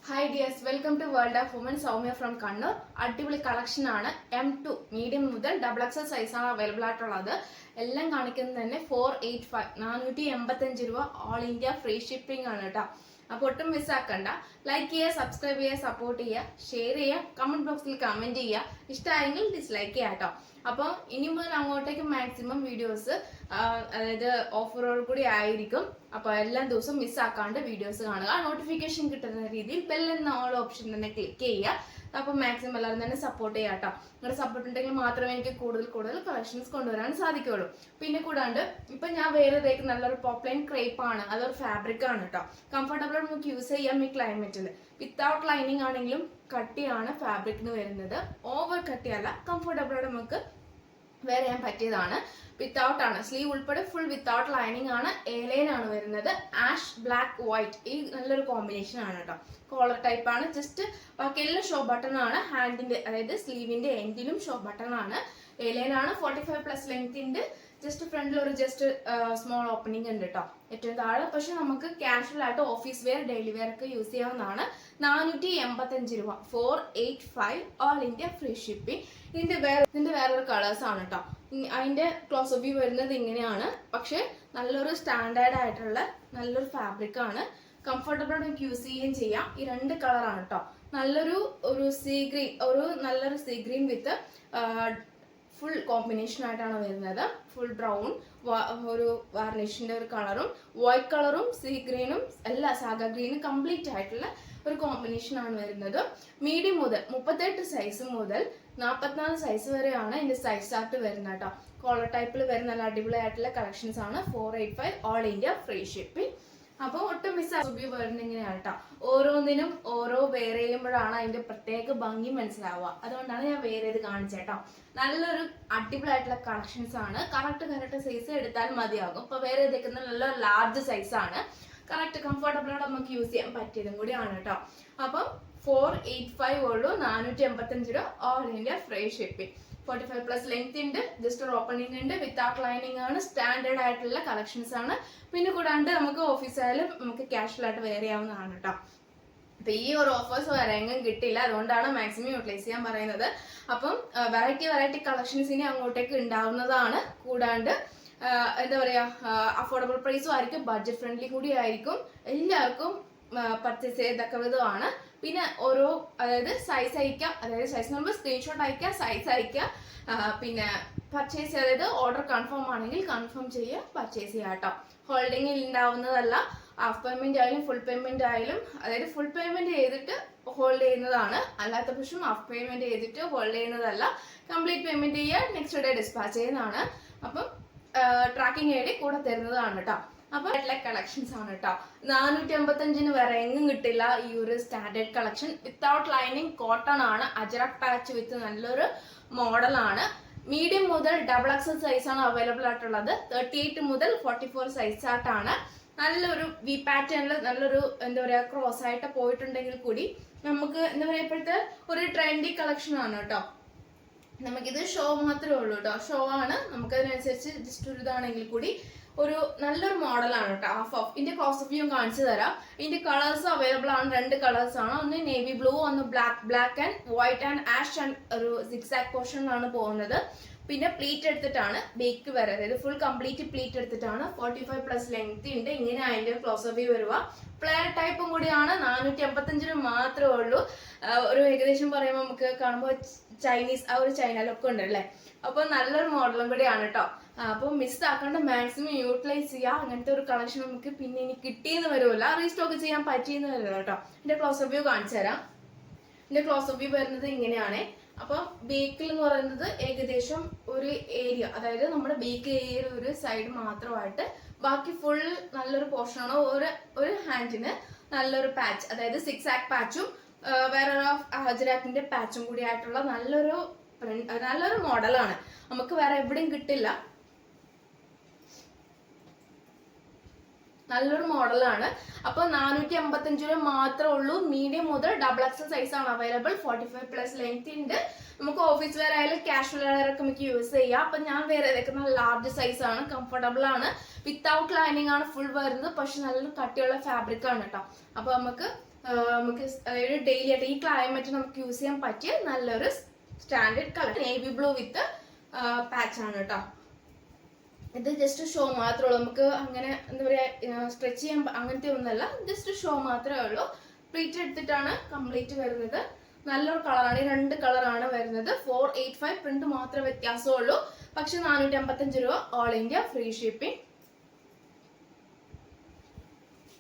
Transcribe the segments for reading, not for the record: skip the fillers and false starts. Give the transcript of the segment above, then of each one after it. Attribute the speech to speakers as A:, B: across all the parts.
A: Hi dears, welcome to world of women. Soumya from Kannur. അടിപൊളി collection ആണ്. M2 medium മുതൽ XXL സൈസാണ് അവൈലബിൾ ആയിട്ടുള്ളത്. എല്ലാം കാണിക്കുന്നത് തന്നെ 485 485 ഓൾ ഇന്ത്യ ഫ്രീ ഷിപ്പിംഗ് ആണ് കേട്ടോ. അപ്പോൾ ഒട്ടും മിസ്സാക്കണ്ട. ലൈക്ക് ചെയ്യുക, സബ്സ്ക്രൈബ് ചെയ്യുക, സപ്പോർട്ട് ചെയ്യുക, ഷെയർ ചെയ്യുക, കമന്റ് ബോക്സിൽ കമന്റ് ചെയ്യുക. ഇഷ്ടമായെങ്കിൽ ഡിസ്ലൈക്ക് ചെയ്യാം കേട്ടോ. അപ്പോൾ ഇനി മുതൽ അങ്ങോട്ടേക്ക് മാക്സിമം വീഡിയോസ് അതായത് ഓഫറോട് കൂടി ആയിരിക്കും. അപ്പോൾ എല്ലാ ദിവസവും മിസ്സാക്കാണ്ട് വീഡിയോസ് കാണുക. നോട്ടിഫിക്കേഷൻ കിട്ടുന്ന രീതിയിൽ ബെൽ എന്ന ഓൾ ഓപ്ഷൻ തന്നെ ക്ലിക്ക് ചെയ്യുക. അപ്പോൾ മാക്സിമം എല്ലാവരും തന്നെ സപ്പോർട്ട് ചെയ്യാം കേട്ടോ. നിങ്ങളുടെ സപ്പോർട്ട് ഉണ്ടെങ്കിൽ മാത്രമേ എനിക്ക് കൂടുതൽ കളക്ഷൻസ് കൊണ്ടുവരാൻ സാധിക്കുകയുള്ളൂ. പിന്നെ കൂടാണ്ട് ഇപ്പൊ ഞാൻ വേറെ ഇതേക്ക് നല്ലൊരു പോപ്ലൈൻ ക്രേപ്പ് ആണ്, അതൊരു ഫാബ്രിക് ആണ് കേട്ടോ. കംഫർട്ടബിൾ ആയിട്ട് നമുക്ക് യൂസ് ചെയ്യാം ഈ ക്ലൈമറ്റിൽ. വിത്തൗട്ട് ലൈനിങ് ആണെങ്കിലും കട്ടിയാണ് ഫാബ്രിക്കിന് വരുന്നത്. ഓവർ കട്ടിയല്ല, കംഫർട്ടബിൾ ആയിട്ട് നമുക്ക് വെയർ ചെയ്യാൻ പറ്റിയതാണ്. വിത്തൗട്ട് ആണ്, സ്ലീവ് ഉൾപ്പെടെ ഫുൾ വിത്തൗട്ട് ലൈനിങ് ആണ്. എലൈൻ ആണ് വരുന്നത്. ആഷ് ബ്ലാക്ക് വൈറ്റ്, ഈ നല്ലൊരു കോമ്പിനേഷൻ ആണ് കേട്ടോ. കോളർ ടൈപ്പ് ആണ്. ജസ്റ്റ് ബാക്കിയെല്ലാം ഷോ ബട്ടൺ ആണ്. ഹാൻഡിന്റെ അതായത് സ്ലീവിന്റെ എൻഡിലും ഷോ ബട്ടൺ ആണ്. എലൈൻ ആണ്. 45+ ലെങ്ത് ഉണ്ട്. ജസ്റ്റ് ഫ്രണ്ടിൽ ഒരു സ്മോൾ ഓപ്പണിംഗ് ഉണ്ട് കേട്ടോ ഏറ്റവും താഴെ. പക്ഷെ നമുക്ക് കാഷ്വൽ ആയിട്ട് ഓഫീസ് വെയർ, ഡെയിലി വെയർ ഒക്കെ യൂസ് ചെയ്യാവുന്നതാണ്. 485 രൂപ, 485 ഓൾ ഇന്ത്യ ഫ്രീ ഷിപ്പിംഗ്. ഇതിന്റെ വേറൊരു കളേഴ്സ് ആണ് കേട്ടോ. അതിന്റെ ക്ലോസ് വ്യൂ വരുന്നത് ഇങ്ങനെയാണ്. പക്ഷെ നല്ലൊരു സ്റ്റാൻഡേർഡ് ആയിട്ടുള്ള നല്ലൊരു ഫാബ്രിക് ആണ്. കംഫർട്ടബിൾ ആയിട്ട് യൂസ് ചെയ്യുകയും ചെയ്യാം. ഈ രണ്ട് കളറാണ് കേട്ടോ. നല്ലൊരു നല്ലൊരു see green with full combination ആയിട്ടാണ് വരുന്നത്. ഫുൾ ബ്രൗൺ, ഒരു വാർണിഷിന്റെ ഒരു കളറും വൈറ്റ് കളറും സീ ഗ്രീനും എല്ലാം സാഗ ഗ്രീനും കംപ്ലീറ്റ് ആയിട്ടുള്ള ഒരു കോമ്പിനേഷൻ ആണ് വരുന്നത്. മീഡിയം മുതൽ 38 സൈസ് മുതൽ 44 സൈസ് വരെയാണ് ഇതിന്റെ സൈസ് ചാർട്ട് വരുന്നത് കേട്ടോ. കോളർ ടൈപ്പിൽ വരുന്ന നല്ല അടിപൊളിയായിട്ടുള്ള കളക്ഷൻസ് ആണ്. 485 ഓൾ ഇന്ത്യ ഫ്രീ ഷിപ്പിംഗ്. അപ്പോൾ ഒട്ടും മിസ്സാക്കി വരുന്നത് ഇങ്ങനെയാണ് കേട്ടോ. ഓരോന്നിനും ഓരോ വേറെ ചെയ്യുമ്പോഴാണ് അതിന്റെ പ്രത്യേക ഭംഗി മനസ്സിലാവുക. അതുകൊണ്ടാണ് ഞാൻ വേറെ ഇത് കാണിച്ചേട്ടോ. നല്ലൊരു അടിപൊളിയായിട്ടുള്ള കളക്ഷൻസ് ആണ്. കറക്റ്റ് സൈസ് എടുത്താൽ മതിയാകും. ഇപ്പൊ വേറെ ഇതേക്കുന്ന നല്ല ലാർജ് സൈസ് ആണ്. കറക്റ്റ് കംഫർട്ടബിൾ ആയിട്ട് നമുക്ക് യൂസ് ചെയ്യാൻ പറ്റിയതും കൂടിയാണ് കേട്ടോ. അപ്പം 485 ഉള്ളൂ, 485 രൂപ all India free shipping. 45+ length ഉണ്ട്. ജസ്റ്റ് ഒരു ഓപ്പണിംഗ് ഉണ്ട്. വിത്തൗട്ട് ലൈനിങ് ആണ്. സ്റ്റാൻഡേർഡ് ആയിട്ടുള്ള കളക്ഷൻസ് ആണ്. പിന്നെ കൂടാണ്ട് നമുക്ക് ഓഫീസ് ആയാലും നമുക്ക് കാഷ്വൽ ആയിട്ട് വെയർ ചെയ്യാവുന്നതാണ് കേട്ടോ. അപ്പൊ ഈ ഒരു ഓഫേഴ്സ് വേറെ എങ്ങും കിട്ടില്ല. അതുകൊണ്ടാണ് മാക്സിമം യൂട്ടിലൈസ് ചെയ്യാൻ പറയുന്നത്. അപ്പം വെറൈറ്റി കളക്ഷൻസ് ഇനി അങ്ങോട്ടേക്ക് ഉണ്ടാവുന്നതാണ്. കൂടാണ്ട് എന്താ പറയാ, അഫോർഡബിൾ പ്രൈസും ആയിരിക്കും, ബഡ്ജറ്റ് ഫ്രണ്ട്ലി കൂടി ആയിരിക്കും. എല്ലാവർക്കും പർച്ചേസ് ചെയ്തൊക്കെ വിധമാണ്. പിന്നെ ഓരോ അതായത് സൈസ് അയക്കാം, അതായത് സൈസ് നമ്പർ സ്ക്രീൻഷോട്ട് അയക്കുക, സൈസ് അയക്കുക. പിന്നെ പർച്ചേസ് അതായത് ഓർഡർ കൺഫേം ആണെങ്കിൽ കൺഫേം ചെയ്യുക, പർച്ചേസ് ചെയ്യുക കേട്ടോ. ഹോൾഡിങ്ങിൽ ഉണ്ടാവുന്നതല്ല. ഹാഫ് പേയ്മെന്റ് ആയാലും ഫുൾ പേയ്മെന്റ് ആയാലും, അതായത് ഫുൾ പേയ്മെന്റ് ചെയ്തിട്ട് ഹോൾഡ് ചെയ്യുന്നതാണ്. അല്ലാത്ത പക്ഷം ഹാഫ് പേയ്മെന്റ് ചെയ്തിട്ട് ഹോൾഡ് ചെയ്യുന്നതല്ല. കംപ്ലീറ്റ് പേയ്മെന്റ് ചെയ്യുക, നെക്സ്റ്റ് ഡേ ഡിസ്പാച്ച് ചെയ്യുന്നതാണ്. അപ്പം ട്രാക്കിംഗ് ഐ ഡി കൂടെ തരുന്നതാണ് കേട്ടോ. അപ്പൊ കളക്ഷൻസ് ആണ് കേട്ടോ. 485 വേറെ എങ്ങും കിട്ടില്ല ഈ ഒരു standard collection. Without lining cotton ആണ്. അജറക് പാച്ച് വിത്ത് നല്ലൊരു മോഡലാണ്. മീഡിയം മുതൽ XXL സൈസ് ആണ് അവൈലബിൾ ആയിട്ടുള്ളത്. 38 മുതൽ 44 സൈസ് ചാർട്ടാണ്. നല്ലൊരു വി പാറ്റേണിൽ നല്ലൊരു എന്താ പറയാ ക്രോസ് ആയിട്ട് പോയിട്ടുണ്ടെങ്കിൽ കൂടി നമുക്ക് എന്താ പറയാ ഇപ്പോഴത്തെ ഒരു ട്രെൻഡി കളക്ഷൻ ആണ് കേട്ടോ. നമുക്കിത് ഷോ മാത്രമേ ഉള്ളൂ കേട്ടോ. ഷോ ആണ്. നമുക്കതിനനുസരിച്ച് ജസ്റ്റ് ഒരു ഇതാണെങ്കിൽ കൂടി ഒരു നല്ലൊരു മോഡലാണ് കേട്ടോ. ഹാഫ് ഇതിന്റെ ക്ലോസ് ഓഫ് വ്യൂ കാണിച്ചു തരാം. ഇതിന്റെ കളേഴ്സ് അവൈലബിൾ ആണ്. 2 കളേഴ്സ് ആണ്. ഒന്ന് നേവി ബ്ലൂ, ഒന്ന് black and white and ash and ഒരു സിക്സാക് പോർഷനിലാണ് പോകുന്നത്. പിന്നെ പ്ലീറ്റ് എടുത്തിട്ടാണ് ബേക്ക് വരെ, അതായത് ഫുൾ കംപ്ലീറ്റ് പ്ലീറ്റ് എടുത്തിട്ടാണ്. 45+ ലെങ്ത് ഉണ്ട്. ഇങ്ങനെ അതിന്റെ ക്ലോസ് ഓഫ് വ്യൂ വരുക. പ്ലെയർ ടൈപ്പും കൂടിയാണ്. 485 മാത്രമേ ഉള്ളൂ. ഒരു ഏകദേശം പറയുമ്പോൾ നമുക്ക് കാണുമ്പോൾ ചൈനീസ് ആ ഒരു ചൈന ലുക്ക് ഉണ്ട് അല്ലേ. അപ്പൊ നല്ലൊരു മോഡലും കൂടിയാണ് കേട്ടോ. അപ്പൊ മിസ്സാക്കാണ്ട് മാക്സിമം യൂട്ടിലൈസ് ചെയ്യുക. അങ്ങനത്തെ ഒരു കളക്ഷൻ നമുക്ക് പിന്നെ ഇനി കിട്ടിയെന്ന് വരുമല്ല, റീസ്റ്റോക്ക് ചെയ്യാൻ പറ്റിയെന്ന് വരില്ല കേട്ടോ. എന്റെ ക്ലോസ് ഓഫ് വ്യൂ കാണിച്ചു തരാം. എന്റെ ക്ലോസ് ഓഫ് വ്യൂ വരുന്നത് ഇങ്ങനെയാണ്. അപ്പൊ ബേക്കിൽ എന്ന് പറയുന്നത് ഏകദേശം ഒരു ഏരിയ, അതായത് നമ്മുടെ ബേക്ക് ഏരിയയിൽ ഒരു സൈഡ് മാത്രമായിട്ട്, ബാക്കി ഫുൾ നല്ലൊരു പോർഷനാണ്. ഒരു ഹാൻഡിന് നല്ലൊരു പാച്ച്, അതായത് സിക്സാക് പാച്ചും വേറൊരു ഹജറാക്കിന്റെ പാച്ചും കൂടി ആയിട്ടുള്ള നല്ലൊരു മോഡലാണ്. നമുക്ക് വേറെ എവിടെയും കിട്ടില്ല. നല്ലൊരു മോഡലാണ്. അപ്പൊ 485 രൂപ മാത്രമേ ഉള്ളൂ. മീഡിയം മുതൽ XXL സൈസ് ആണ് അവൈലബിൾ. 45+ ലെങ്ത് ഉണ്ട്. നമുക്ക് ഓഫീസ് വെയർ ആയാലും കാഷ്വൽ വെയർ ഒക്കെ നമുക്ക് യൂസ് ചെയ്യാം. അപ്പൊ ഞാൻ വേറെ വെക്കുന്ന ലാർജ് സൈസ് ആണ്. കംഫർട്ടബിൾ ആണ്. വിത്തൗട്ട് ലൈനിങ് ആണ് ഫുൾ വരുന്നത്. പക്ഷെ നല്ല കട്ടിയുള്ള ഫാബ്രിക് ആണ് കേട്ടോ. അപ്പൊ നമുക്ക് നമുക്ക് അതായത് ഡെയിലി ആയിട്ട് ഈ ക്ലൈമറ്റ് നമുക്ക് യൂസ് ചെയ്യാൻ പറ്റിയ നല്ലൊരു സ്റ്റാൻഡേർഡ് കളർ നേവി ബ്ലൂ വിത്ത് പാച്ച് ആണ് കേട്ടോ. ഇത് ജസ്റ്റ് ഷോ മാത്രമേ ഉള്ളൂ, നമുക്ക് അങ്ങനെ എന്താ പറയുക സ്ട്രെച്ച് ചെയ്യാൻ അങ്ങനത്തെ ഒന്നല്ല, ജസ്റ്റ് ഷോ മാത്രമേ ഉള്ളൂ. പ്ലീറ്റ് എടുത്തിട്ടാണ് കംപ്ലീറ്റ് വരുന്നത്. നല്ലൊരു കളറാണ്, ഈ 2 കളറാണ് വരുന്നത്. 485 പ്രിന്റ് മാത്രമേ വ്യത്യാസമുള്ളൂ. പക്ഷെ 455 രൂപ, ഓൾ ഇന്ത്യ ഫ്രീ ഷിപ്പിംഗ്.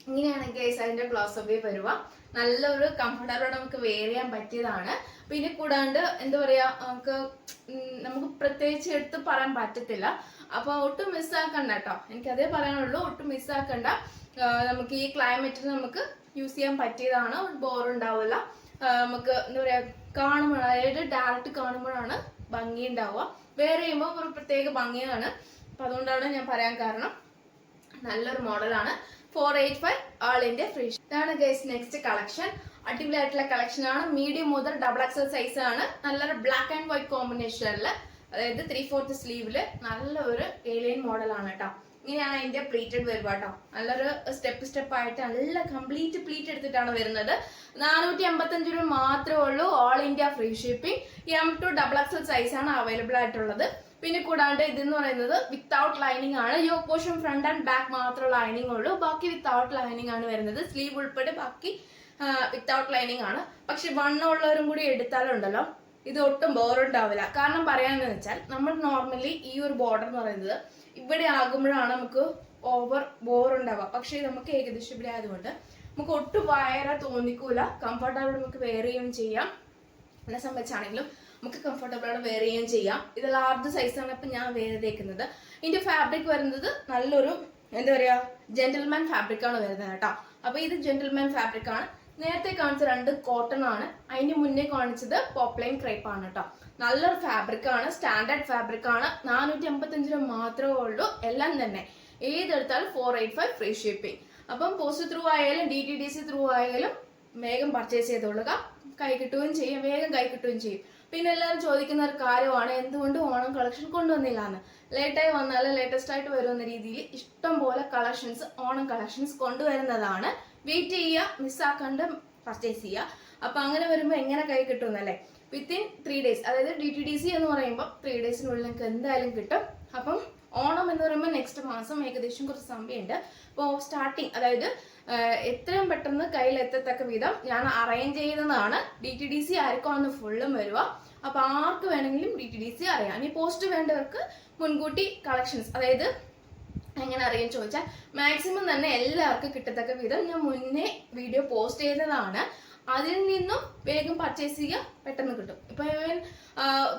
A: ഇങ്ങനെയാണ് ഗൈസ് അതിന്റെ ക്ലോസ് അപ്പ് വരുക. നല്ലൊരു കംഫർട്ടബിളോടെ നമുക്ക് വെയർ ചെയ്യാൻ പറ്റിയതാണ്. പിന്നെ കൂടാണ്ട് എന്താ പറയാ നമുക്ക് പ്രത്യേകിച്ച് എടുത്ത് പറയാൻ പറ്റത്തില്ല. അപ്പൊ ഒട്ടും മിസ്സാക്കണ്ട കേട്ടോ, എനിക്കതേ പറയാനുള്ളൂ. ഒട്ടും മിസ്സാക്കണ്ട. നമുക്ക് ഈ ക്ലൈമറ്റിൽ നമുക്ക് യൂസ് ചെയ്യാൻ പറ്റിയതാണ്, ബോർ ഉണ്ടാവില്ല. നമുക്ക് എന്താ പറയാ കാണുമ്പോൾ, അതായത് ഡയറക്റ്റ് കാണുമ്പോഴാണ് ഭംഗി ഉണ്ടാവുക, വേറെ ചെയ്യുമ്പോൾ ഒരു പ്രത്യേക ഭംഗിയാണ്. അപ്പൊ അതുകൊണ്ടാണ് ഞാൻ പറയാൻ കാരണം. നല്ലൊരു മോഡലാണ്. 485 ആൾ ഇന്ത്യ ഫ്രീ. ഇതാണ് ഗൈസ് നെക്സ്റ്റ് കളക്ഷൻ. അടിപൊളിയായിട്ടുള്ള കളക്ഷൻ ആണ്. മീഡിയം മുതൽ XXL സൈസ് ആണ്. നല്ലൊരു ബ്ലാക്ക് ആൻഡ് വൈറ്റ് കോമ്പിനേഷനില്, അതായത് 3/4 സ്ലീവില് നല്ലൊരു ഏലിയൻ മോഡലാണ് കേട്ടോ. ഇങ്ങനെയാണ് അതിന്റെ പ്ലീറ്റഡ് വരുക കേട്ടോ. നല്ലൊരു സ്റ്റെപ്പ് ആയിട്ട് നല്ല കംപ്ലീറ്റ് പ്ലീറ്റ് എടുത്തിട്ടാണ് വരുന്നത്. 485 രൂപ മാത്രമേ ഉള്ളൂ, all India free shipping. M2 XXL size ആണ് അവൈലബിൾ ആയിട്ടുള്ളത്. പിന്നെ കൂടാണ്ട് ഇതെന്ന് പറയുന്നത് വിത്തൗട്ട് ലൈനിങ് ആണ്. Yoke portion front and back മാത്രമേ ലൈനിങ് ഉള്ളൂ, ബാക്കി വിത്തൗട്ട് ലൈനിങ് ആണ് വരുന്നത്. സ്ലീവ് ഉൾപ്പെടെ ബാക്കി വിത്തൗട്ട് ലൈനിങ് ആണ്. പക്ഷെ വണ്ണമുള്ളവരും കൂടി എടുത്താലുണ്ടല്ലോ ഇത് ഒട്ടും ബോറുണ്ടാവില്ല. കാരണം പറയാന്ന് വെച്ചാൽ നമ്മൾ നോർമലി ഈ ഒരു ബോർഡർ എന്ന് പറയുന്നത് ഇവിടെ ആകുമ്പോഴാണ് നമുക്ക് ഓവർ ബോർ ഉണ്ടാവുക. പക്ഷെ നമുക്ക് ഏകദേശം ഇവിടെ ആയതുകൊണ്ട് നമുക്ക് ഒട്ടും വയറ് തോന്നിക്കൂല. കംഫർട്ടബിൾ നമുക്ക് വെയർ ചെയ്യുകയും ചെയ്യാം. എന്നെ സംബന്ധിച്ചാണെങ്കിലും നമുക്ക് കംഫർട്ടബിളോടെ വെയർ ചെയ്യുകയും ചെയ്യാം. ഇത് ലാർജ് സൈസാണ് ഇപ്പം ഞാൻ വെയർ ചെയ്തേക്കുന്നത്. ഇതിന്റെ ഫാബ്രിക് വരുന്നത് നല്ലൊരു എന്താ പറയാ ജെന്റിൽമാൻ ഫാബ്രിക് ആണ് വരുന്നത് കേട്ടോ. അപ്പൊ ഇത് ജെന്റിൽമാൻ ഫാബ്രിക് ആണ്. നേരത്തെ കാണിച്ച 2 കോട്ടൺ ആണ്, അതിന് മുന്നേ കാണിച്ചത് പോപ്ലൈൻ ക്രേപ്പ് ആണ് കേട്ടോ. നല്ലൊരു ഫാബ്രിക് ആണ്, സ്റ്റാൻഡേർഡ് ഫാബ്രിക് ആണ്. 485 രൂപ മാത്രമേ ഉള്ളൂ. എല്ലാം തന്നെ ഏതെടുത്താലും 485 ഫ്രീ ഷിപ്പിംഗ്. അപ്പം പോസ്റ്റ് ത്രൂ ആയാലും DTDC ത്രൂ ആയാലും വേഗം പർച്ചേസ് ചെയ്തോളുക. കൈ കിട്ടുകയും ചെയ്യും, വേഗം കൈ കിട്ടുകയും ചെയ്യും. പിന്നെ എല്ലാവരും ചോദിക്കുന്ന ഒരു കാര്യമാണ് എന്തുകൊണ്ട് ഓണം കളക്ഷൻ കൊണ്ടുവന്നില്ല എന്ന്. ലേറ്റായി വന്നാലും ലേറ്റസ്റ്റ് ആയിട്ട് വരുന്ന രീതിയിൽ ഇഷ്ടം പോലെ കളക്ഷൻസ്, ഓണം കളക്ഷൻസ് കൊണ്ടുവരുന്നതാണ്. വെയിറ്റ് ചെയ്യുക, മിസ്സാക്കാണ്ട് പർച്ചേസ് ചെയ്യുക. അപ്പൊ അങ്ങനെ വരുമ്പോൾ എങ്ങനെ കൈ കിട്ടുമെന്നല്ലേ, വിത്തിൻ 3 days, അതായത് DTDC എന്ന് പറയുമ്പോൾ 3 daysനുള്ളിൽ നിങ്ങൾക്ക് എന്തായാലും കിട്ടും. അപ്പം ഓണം എന്ന് പറയുമ്പോൾ നെക്സ്റ്റ് മാസം ഏകദേശം കുറച്ച് സമയമുണ്ട്. അപ്പോൾ സ്റ്റാർട്ടിങ്, അതായത് എത്രയും പെട്ടെന്ന് കയ്യിലെത്തത്തക്ക വിധം ഞാൻ അറേഞ്ച് ചെയ്യുന്നതാണ്. DTDC ആർക്കാണ് ഫുള്ളും വരിക. അപ്പൊ ആർക്ക് വേണമെങ്കിലും DTDC അറിയാം. ഇനി പോസ്റ്റ് വേണ്ടവർക്ക് മുൻകൂട്ടി കളക്ഷൻസ്, അതായത് എങ്ങനെ അറിയാൻ ചോദിച്ചാൽ മാക്സിമം തന്നെ എല്ലാവർക്കും കിട്ടത്തക്ക വിധം ഞാൻ മുന്നേ വീഡിയോ പോസ്റ്റ് ചെയ്തതാണ്. അതിൽ നിന്നും വേഗം പർച്ചേസ് ചെയ്യുക, പെട്ടെന്ന് കിട്ടും. ഇപ്പൊ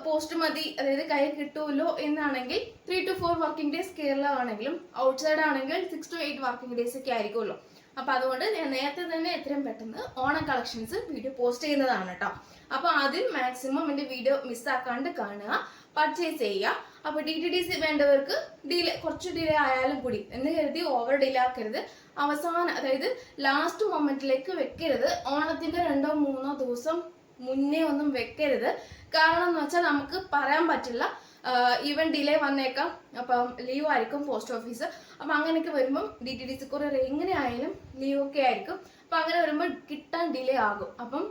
A: പോസ്റ്റ് മതി, അതായത് കൈ കിട്ടുമല്ലോ എന്നാണെങ്കിൽ 3 to 4 വർക്കിംഗ് ഡേയ്സ് കേരള ആണെങ്കിലും ഔട്ട്സൈഡ് ആണെങ്കിൽ 6 to 8 വർക്കിംഗ് ഡേയ്സ് ഒക്കെ ആയിരിക്കുമല്ലോ. അപ്പൊ അതുകൊണ്ട് ഞാൻ നേരത്തെ തന്നെ എത്രയും പെട്ടെന്ന് ഓണം കളക്ഷൻസ് വീഡിയോ പോസ്റ്റ് ചെയ്യുന്നതാണ് കേട്ടോ. അപ്പൊ ആദ്യം മാക്സിമം എന്റെ വീഡിയോ മിസ്സാക്കാണ്ട് കാണുക, പർച്ചേസ് ചെയ്യുക. അപ്പൊ DTDC വേണ്ടവർക്ക് കുറച്ച് ഡിലേ ആയാലും കൂടി എന്ന് കരുതി ഓവർ ഡിലേ ആക്കരുത്. അവസാനം, അതായത് ലാസ്റ്റ് മൊമെന്റിലേക്ക് വെക്കരുത്. ഓണത്തിന്റെ 2-3 ദിവസം മുന്നേ ഒന്നും വെക്കരുത്. കാരണം എന്ന് വെച്ചാൽ നമുക്ക് പറയാൻ പറ്റില്ല, ഈവൻ ഡിലേ വന്നേക്കാം. അപ്പം ലീവ് ആയിരിക്കും പോസ്റ്റ് ഓഫീസ്. അപ്പൊ അങ്ങനെയൊക്കെ വരുമ്പം DTDC കൊറിയർ എങ്ങനെയായാലും ലീവ് ഒക്കെ ആയിരിക്കും. അപ്പൊ അങ്ങനെ വരുമ്പോൾ കിട്ടാൻ ഡിലേ ആകും. അപ്പം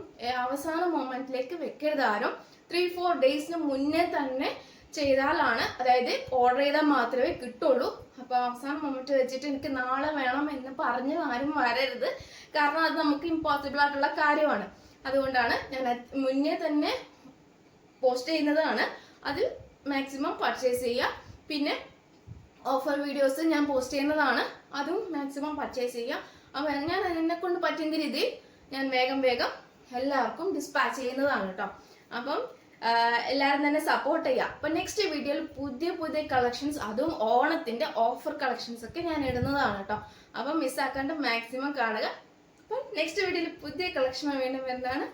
A: അവസാന മൊമെന്റിലേക്ക് വെക്കരുത് ആരും. 3-4 ഡേയ്സിന് മുന്നേ തന്നെ ചെയ്താലാണ്, അതായത് ഓർഡർ ചെയ്താൽ മാത്രമേ കിട്ടുള്ളൂ. അപ്പൊ അവസാന മൊമെന്റ് വെച്ചിട്ട് എനിക്ക് നാളെ വേണം എന്ന് പറഞ്ഞ് ആരും വരരുത്. കാരണം അത് നമുക്ക് ഇമ്പോസിബിൾ ആയിട്ടുള്ള കാര്യമാണ്. അതുകൊണ്ടാണ് ഞാൻ മുന്നേ തന്നെ പോസ്റ്റ് ചെയ്യുന്നതാണ്. അത് മാക്സിമം പർച്ചേസ് ചെയ്യുക. പിന്നെ ഓഫർ വീഡിയോസ് ഞാൻ പോസ്റ്റ് ചെയ്യുന്നതാണ്, അതും മാക്സിമം പർച്ചേസ് ചെയ്യുക. അപ്പൊ ഞാൻ എന്നെ കൊണ്ട് പറ്റുന്ന രീതിയിൽ ഞാൻ വേഗം എല്ലാവർക്കും ഡിസ്പാച്ച് ചെയ്യുന്നതാണ് കേട്ടോ. അപ്പം എല്ലാവരും തന്നെ സപ്പോർട്ട് ചെയ്യുക. അപ്പൊ നെക്സ്റ്റ് വീഡിയോയിൽ പുതിയ കളക്ഷൻസ്, അതും ഓണത്തിന്റെ ഓഫർ കളക്ഷൻസ് ഒക്കെ ഞാൻ ഇടുന്നതാണ് കേട്ടോ. അപ്പം മിസ്സാക്കാണ്ട് മാക്സിമം കാണുക. അപ്പം നെക്സ്റ്റ് വീഡിയോയിൽ പുതിയ കളക്ഷൻ വീണ്ടും വരുന്നതാണ്.